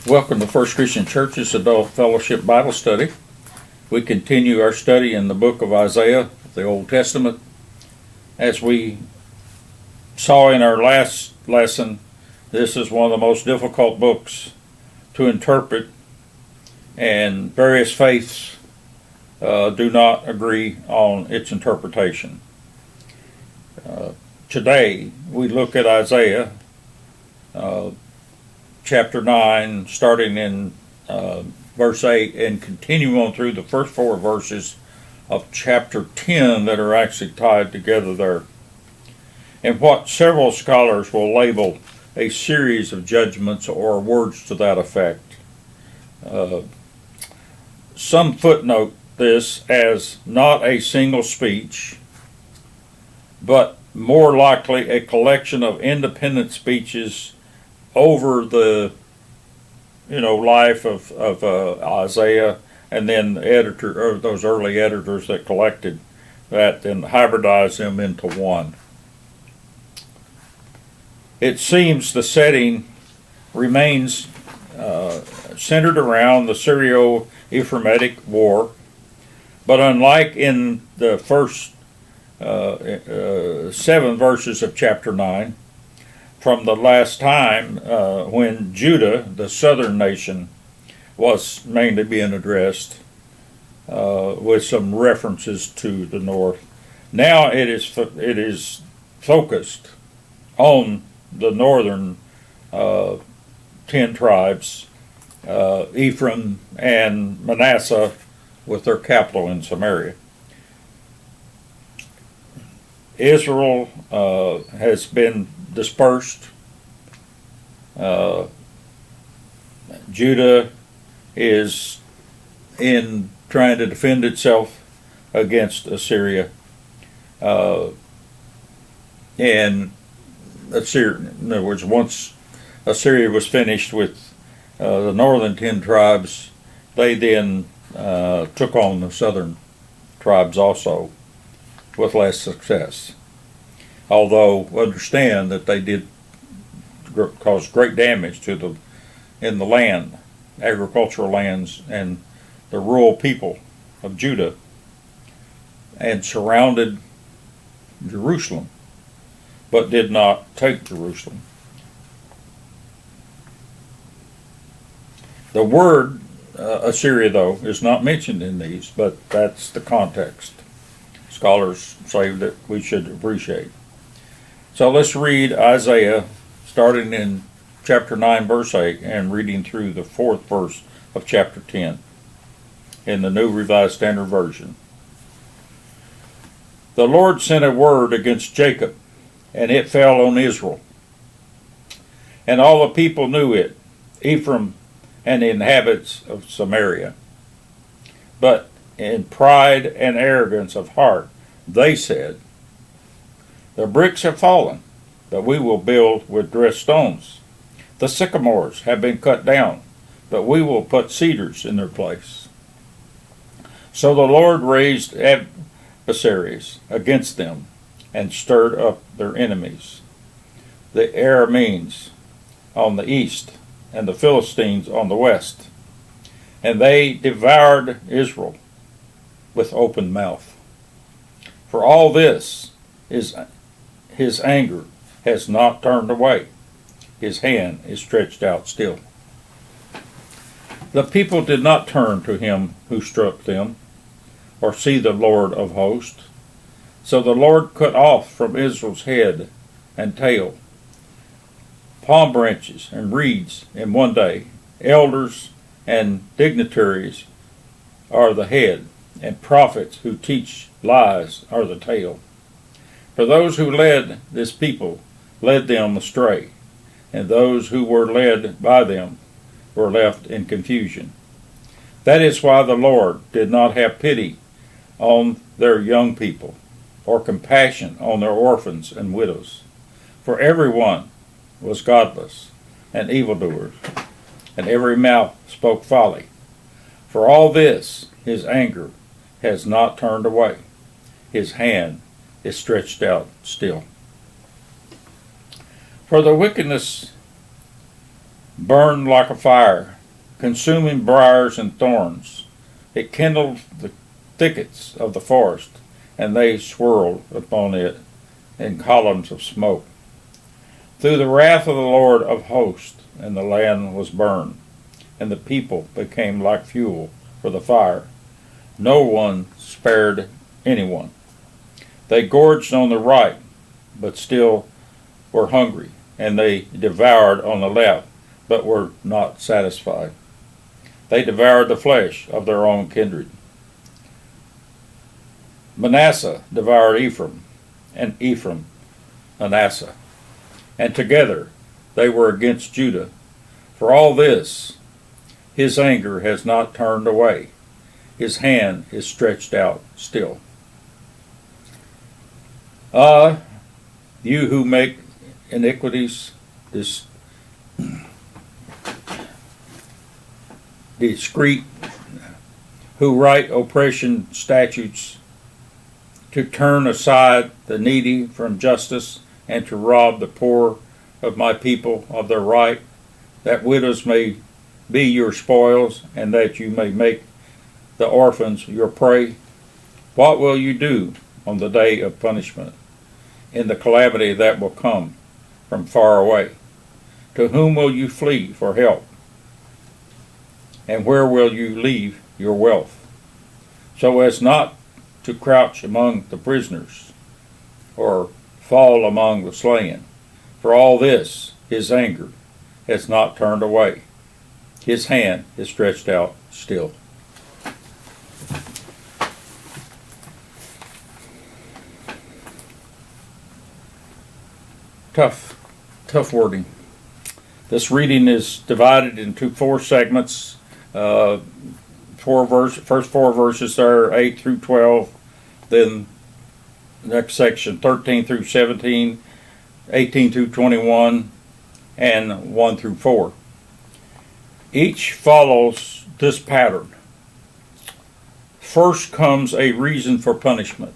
Welcome to First Christian Church's Adult Fellowship Bible Study. We continue our study in the book of Isaiah, the Old Testament. As we saw in our last lesson, this is one of the most difficult books to interpret, and various faiths do not agree on its interpretation. Today, we look at Isaiah chapter 9, starting in verse 8, and continue on through the first four verses of chapter 10 that are actually tied together there. And what several scholars will label a series of judgments or words to that effect. Some footnote this as not a single speech, but more likely a collection of independent speeches over the life of Isaiah, and then the editor, or those early editors that collected that, then hybridized them into one. It seems the setting remains centered around the Syro-Ephraimitic War, but unlike in the first 7 verses of chapter 9, from the last time when Judah, the southern nation, was mainly being addressed, with some references to the north. Now it is focused on the northern 10 tribes, Ephraim and Manasseh, with their capital in Samaria. Israel has been dispersed. Judah is in trying to defend itself against Assyria, and Assyria, in other words, once Assyria was finished with the northern 10 tribes, they then took on the southern tribes also, with less success. Although understand that they did cause great damage to in the land, agricultural lands, and the rural people of Judah, and surrounded Jerusalem, but did not take Jerusalem. The word Assyria, though, is not mentioned in these, but that's the context scholars say that we should appreciate. So let's read Isaiah, starting in chapter 9, verse 8, and reading through the 4th verse of chapter 10 in the New Revised Standard Version. The Lord sent a word against Jacob, and it fell on Israel. And all the people knew it, Ephraim and the inhabitants of Samaria. But in pride and arrogance of heart, they said, the bricks have fallen, but we will build with dressed stones. The sycamores have been cut down, but we will put cedars in their place. So the Lord raised adversaries against them and stirred up their enemies, the Arameans on the east and the Philistines on the west. And they devoured Israel with open mouth. For all this, his anger has not turned away. His hand is stretched out still. The people did not turn to him who struck them, or see the Lord of hosts. So the Lord cut off from Israel's head and tail palm branches and reeds in one day. Elders and dignitaries are the head, and prophets who teach lies are the tail. For those who led this people led them astray, and those who were led by them were left in confusion. That is why the Lord did not have pity on their young people, or compassion on their orphans and widows. For everyone was godless and evildoers, and every mouth spoke folly. For all this, his anger has not turned away. His hand is stretched out still. For the wickedness burned like a fire, consuming briars and thorns. It kindled the thickets of the forest, and they swirled upon it in columns of smoke. Through the wrath of the Lord of hosts, and the land was burned, and the people became like fuel for the fire. No one spared anyone. They gorged on the right, but still were hungry, and they devoured on the left, but were not satisfied. They devoured the flesh of their own kindred. Manasseh devoured Ephraim, and Ephraim Manasseh, and together they were against Judah. For all this, his anger has not turned away. His hand is stretched out still. You who make iniquities discreet, who write oppression statutes, to turn aside the needy from justice, and to rob the poor of my people of their right, that widows may be your spoils, and that you may make the orphans your prey. What will you do on the day of punishment, in the calamity that will come from far away? To whom will you flee for help? And where will you leave your wealth? So as not to crouch among the prisoners, or fall among the slain. For all this, his anger has not turned away. His hand is stretched out still. Tough wording. This reading is divided into 4 segments. First 4 verses are 8 through 12. Then next section 13 through 17, 18 through 21, and 1 through 4. Each follows this pattern. First comes a reason for punishment.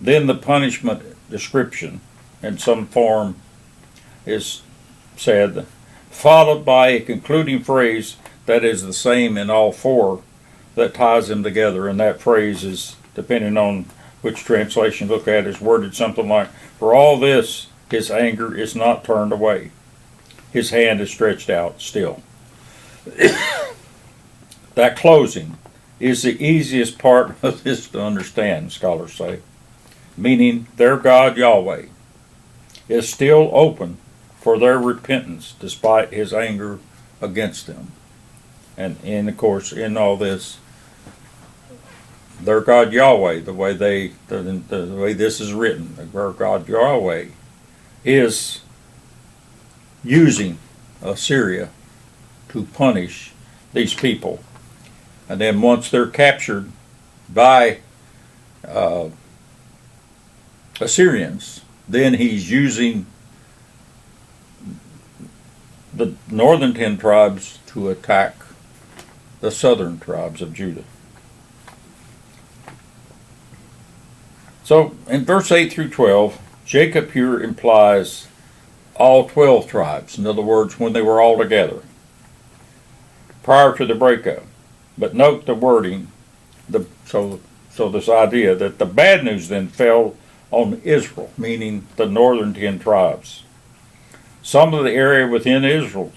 Then the punishment description in some form is said, followed by a concluding phrase that is the same in all 4 that ties them together. And that phrase is, depending on which translation you look at, is worded something like, for all this, his anger is not turned away. His hand is stretched out still. That closing is the easiest part of this to understand, scholars say, meaning their God Yahweh is still open for their repentance despite his anger against them. And of course, in all this, their God Yahweh, the way this is written, their God Yahweh is using Assyria to punish these people. And then once they're captured by Assyrians, then he's using the northern 10 tribes to attack the southern tribes of Judah. So in verse 8 through 12, Jacob here implies all 12 tribes. In other words, when they were all together prior to the breakup. But note the wording, so this idea that the bad news then fell on Israel, meaning the northern 10 tribes. Some of the area within Israel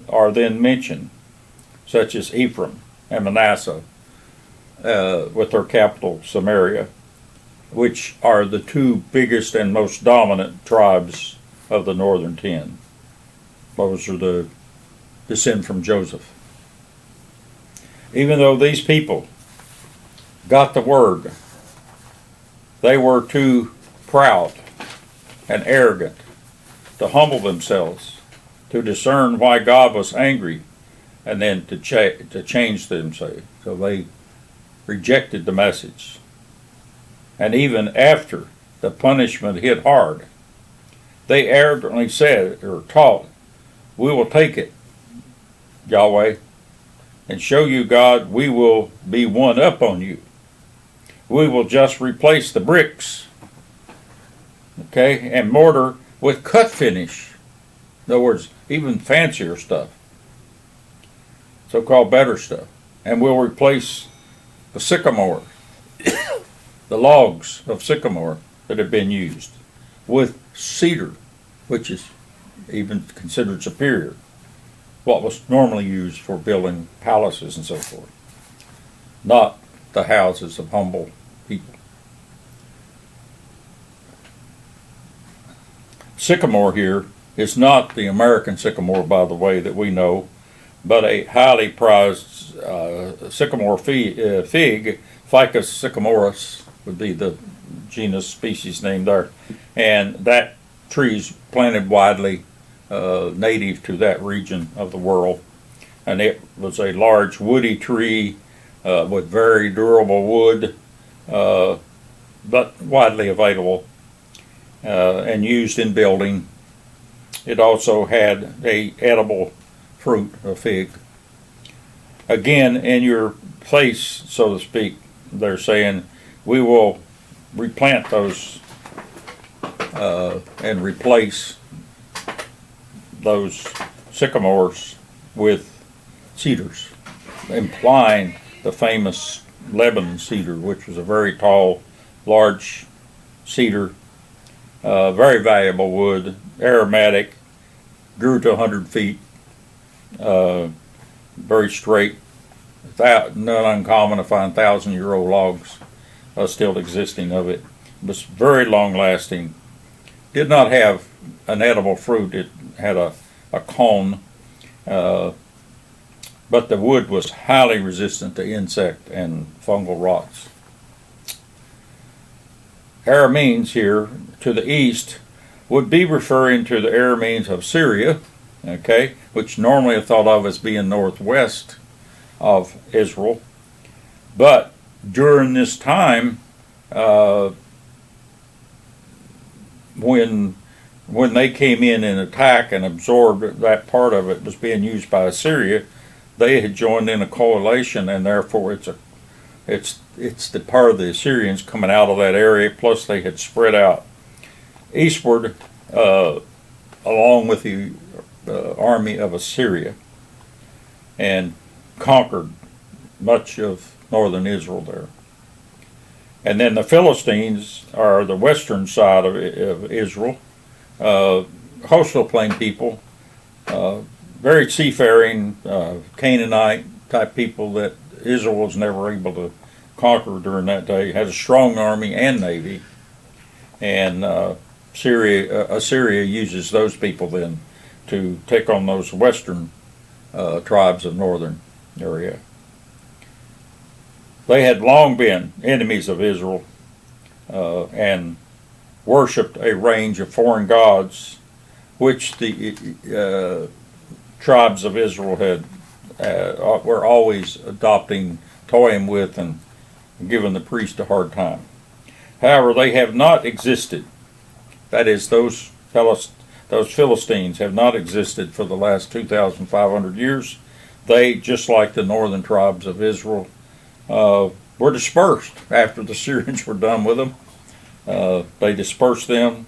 are then mentioned, such as Ephraim and Manasseh, with their capital Samaria, which are the 2 biggest and most dominant tribes of the northern 10. Those are the descend from Joseph. Even though these people got the word, they were too proud and arrogant to humble themselves, to discern why God was angry, and then to change themselves. So they rejected the message. And even after the punishment hit hard, they arrogantly said or taught, we will take it, Yahweh, and show you, God, we will be one up on you. We will just replace the bricks, okay, and mortar with cut finish. In other words, even fancier stuff. so-called better stuff, and we'll replace the sycamore, the logs of sycamore that have been used, with cedar, which is even considered superior, what was normally used for building palaces and so forth, not the houses of humble people. Sycamore here is not the American sycamore, by the way, that we know, but a highly prized sycamore fig, Ficus sycamorus would be the genus species name there, and that tree is planted widely, native to that region of the world, and it was a large woody tree with very durable wood, but widely available and used in building. It also had a edible fruit, a fig. Again, in your place, so to speak, they're saying, we will replant those and replace those sycamores with cedars, implying the famous Lebanon cedar, which was a very tall, large cedar, very valuable wood, aromatic, grew to 100 feet, very straight. Not uncommon to find 1,000-year-old logs still existing of it. It was very long-lasting. Did not have an edible fruit. It had a cone, but the wood was highly resistant to insect and fungal rots. Arameans here to the east would be referring to the Arameans of Syria, okay, which normally are thought of as being northwest of Israel. But during this time, when they came in and attacked and absorbed that part of it was being used by Assyria, they had joined in a coalition, and therefore it's the part of the Assyrians coming out of that area. Plus, they had spread out eastward along with the army of Assyria and conquered much of northern Israel there. And then the Philistines are the western side of Israel, coastal plain people, very seafaring, Canaanite type people that Israel was never able to conquer during that day. Had a strong army and navy, and Assyria uses those people then to take on those western tribes of northern area. They had long been enemies of Israel and worshipped a range of foreign gods, which the tribes of Israel were always adopting, toying with, and giving the priest a hard time. However, they have not existed. That is, those Philistines have not existed for the last 2,500 years. They, just like the northern tribes of Israel, were dispersed after the Syrians were done with them. They dispersed them,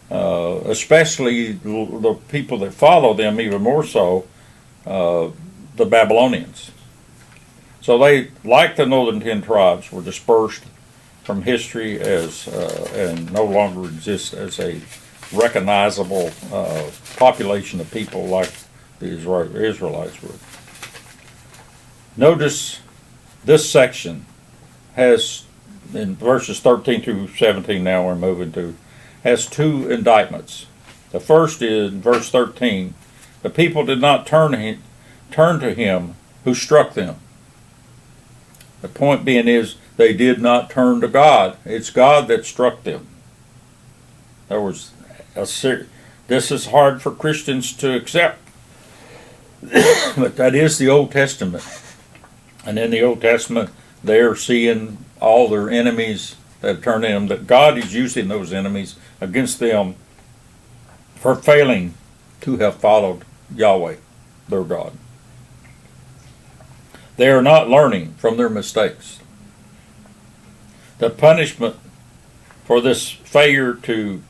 especially the people that follow them, even more so, the Babylonians. So they, like the northern 10 tribes, were dispersed from history and no longer exist as a recognizable population of people like the Israelites were. Notice this section has, in verses 13 through 17 now we're moving to, has two indictments. The first is in verse 13, the people did not turn to him who struck them. The point being is they did not turn to God. It's God that struck them. There was this is hard for Christians to accept, but that is the Old Testament. And in the Old Testament, they're seeing all their enemies that turn to them, that God is using those enemies against them for failing to have followed Yahweh, their God. They are not learning from their mistakes. The punishment for this failure to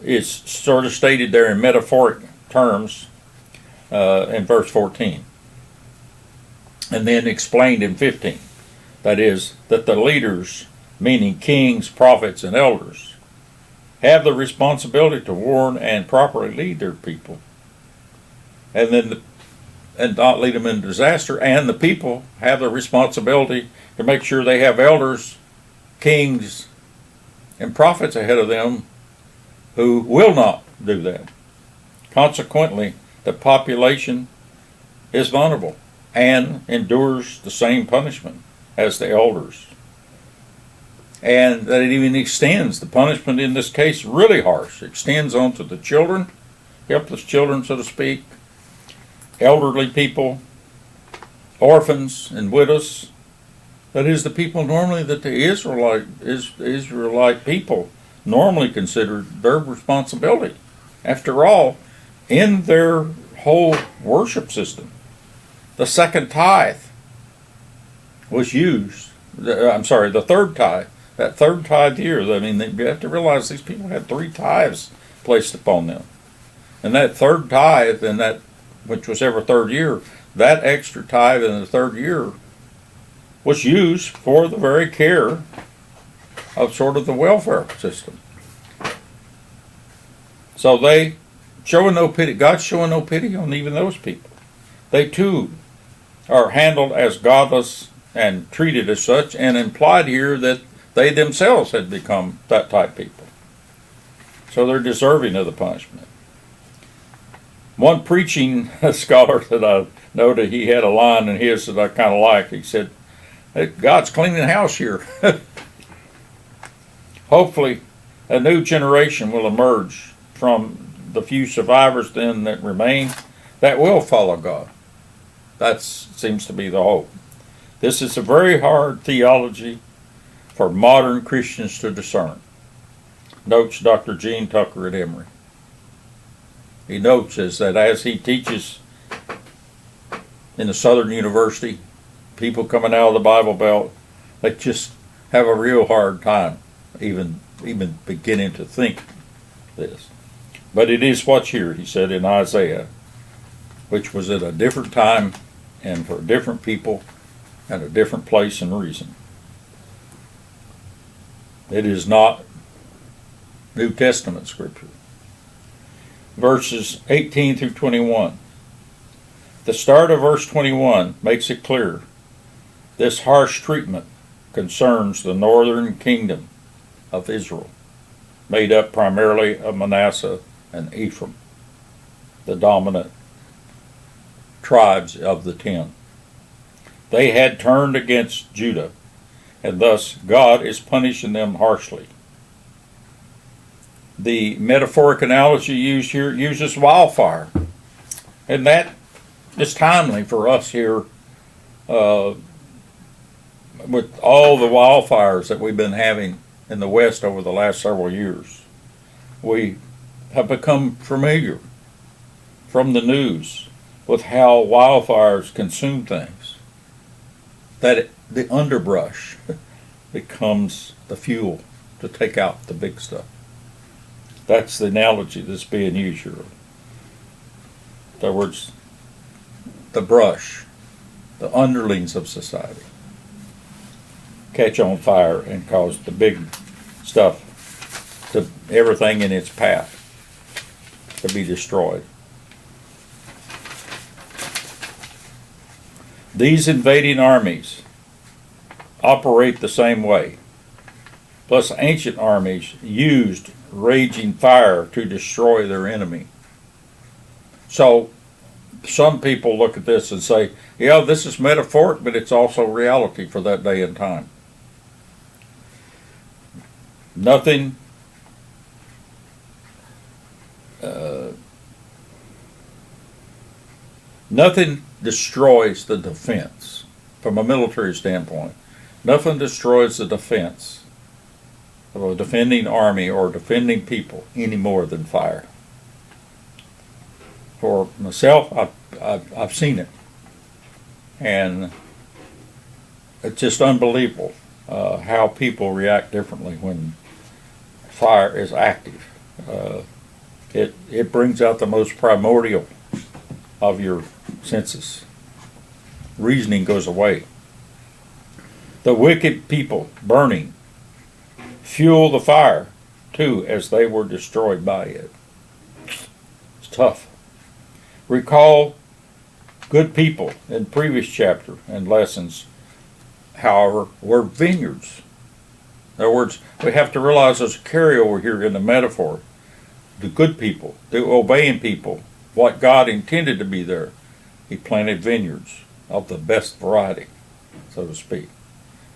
is sort of stated there in metaphoric terms. in verse 14. And then explained in 15. That is, that the leaders, meaning kings, prophets, and elders, have the responsibility to warn and properly lead their people. And not lead them into disaster. And the people have the responsibility to make sure they have elders, kings, and prophets ahead of them who will not do that. Consequently, the population is vulnerable and endures the same punishment as the elders. And that it even extends, the punishment in this case, really harsh. It extends onto the children, helpless children, so to speak, elderly people, orphans and widows. That is, the people normally that the Israelite people normally considered their responsibility. After all, in their whole worship system, the second tithe was used. The third tithe. That third tithe year. I mean, you have to realize these people had 3 tithes placed upon them, and that third tithe, and that which was every third year, that extra tithe in the third year was used for the very care of sort of the welfare system. So they showing no pity. God's showing no pity on even those people. They too are handled as godless and treated as such, and implied here that they themselves had become that type of people. So they're deserving of the punishment. One preaching scholar that I noted, he had a line in his that I kind of liked. He said, "Hey, God's cleaning house here." Hopefully, a new generation will emerge from the few survivors then that remain that will follow God. That seems to be the hope. This is a very hard theology for modern Christians to discern, notes Dr. Gene Tucker at Emory. He notes that as he teaches in the Southern University, people coming out of the Bible Belt, they just have a real hard time even beginning to think this. But it is what's here, he said, in Isaiah, which was at a different time and for different people and a different place and reason. It is not New Testament scripture. Verses 18 through 21. The start of verse 21 makes it clear this harsh treatment concerns the northern kingdom of Israel, made up primarily of Manasseh and Ephraim, the dominant tribes of the 10. They had turned against Judah, and thus God is punishing them harshly. The metaphoric analogy used here uses wildfire, and that is timely for us here with all the wildfires that we've been having in the West over the last several years. We have become familiar from the news with how wildfires consume things, that the underbrush becomes the fuel to take out the big stuff. That's the analogy that's being used here. In other words, the brush, the underlings of society, catch on fire and cause the big stuff, to everything in its path, to be destroyed. These invading armies operate the same way. Plus, ancient armies used raging fire to destroy their enemy. So, some people look at this and say, yeah, this is metaphoric, but it's also reality for that day and time. Nothing destroys the defense from a military standpoint. Nothing destroys the defense of a defending army or defending people any more than fire. For myself, I've seen it, and it's just unbelievable how people react differently when fire is active. It brings out the most primordial of your senses. Reasoning goes away. The wicked people burning fuel the fire too, as they were destroyed by it. It's tough. Recall good people in previous chapter and lessons, however, were vineyards. In other words, we have to realize there's a carryover here in the metaphor. The good people, the obeying people, what God intended to be there. He planted vineyards of the best variety, so to speak.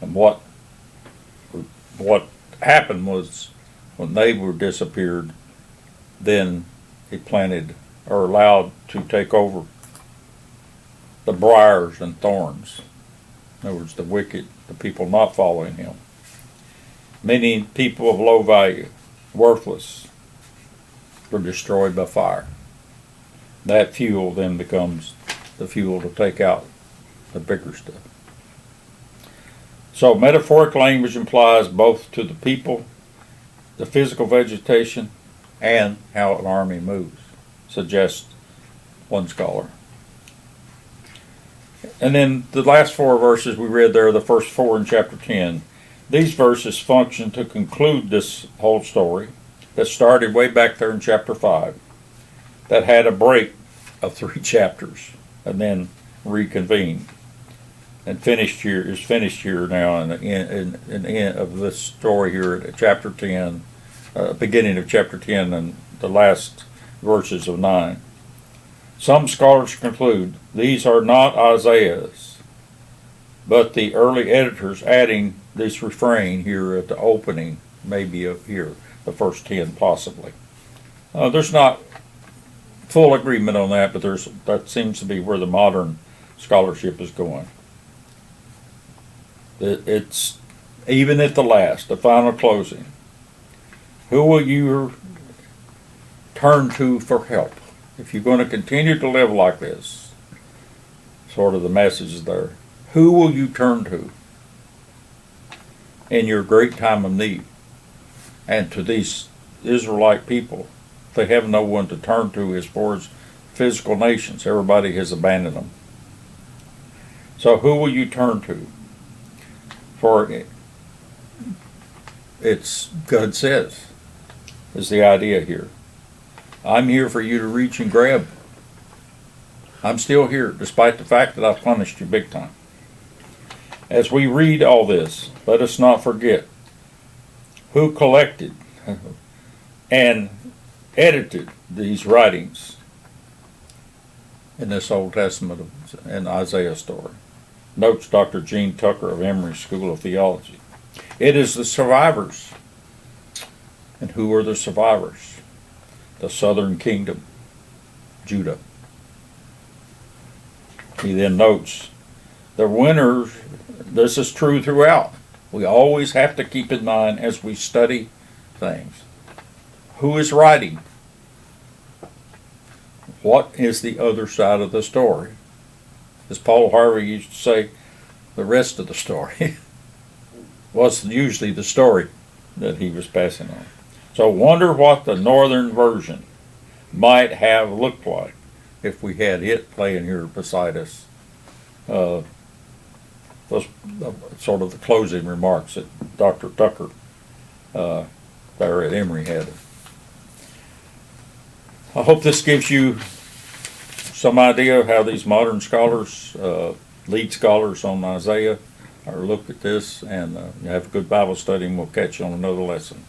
And what happened was when they were disappeared, then he planted or allowed to take over the briars and thorns. In other words, the wicked, the people not following him. Many people of low value, worthless, were destroyed by fire. That fuel then becomes the fuel to take out the bigger stuff. So metaphoric language implies both to the people, the physical vegetation, and how an army moves, suggests one scholar. And then the last 4 verses we read there, the first 4 in chapter 10, these verses function to conclude this whole story that started way back there in chapter 5, that had a break of 3 chapters and then reconvened. And is finished here now in the end of this story here at chapter 10, beginning of chapter 10 and the last verses of 9. Some scholars conclude these are not Isaiah's, but the early editors adding this refrain here at the opening, maybe of here, the first 10 possibly. There's not full agreement on that, but that seems to be where the modern scholarship is going. It's even at the last, the final closing. Who will you turn to for help? If you're going to continue to live like this, sort of the message is there. Who will you turn to in your great time of need? And to these Israelite people, they have no one to turn to as far as physical nations. Everybody has abandoned them. So who will you turn to? For it's, God says, is the idea here. I'm here for you to reach and grab. I'm still here, despite the fact that I've punished you big time. As we read all this, let us not forget who collected and edited these writings in this Old Testament and Isaiah story. Notes Dr. Gene Tucker of Emory School of Theology. It is the survivors. And who are the survivors? The southern kingdom, Judah. He then notes, the winners, this is true throughout. We always have to keep in mind as we study things. Who is writing? What is the other side of the story? As Paul Harvey used to say, the rest of the story was usually the story that he was passing on. So wonder what the northern version might have looked like if we had it playing here beside us. Was sort of the closing remarks that Dr. Tucker there at Emory had. I hope this gives you some idea of how these modern scholars, lead scholars on Isaiah, look at this, and have a good Bible study, and we'll catch you on another lesson.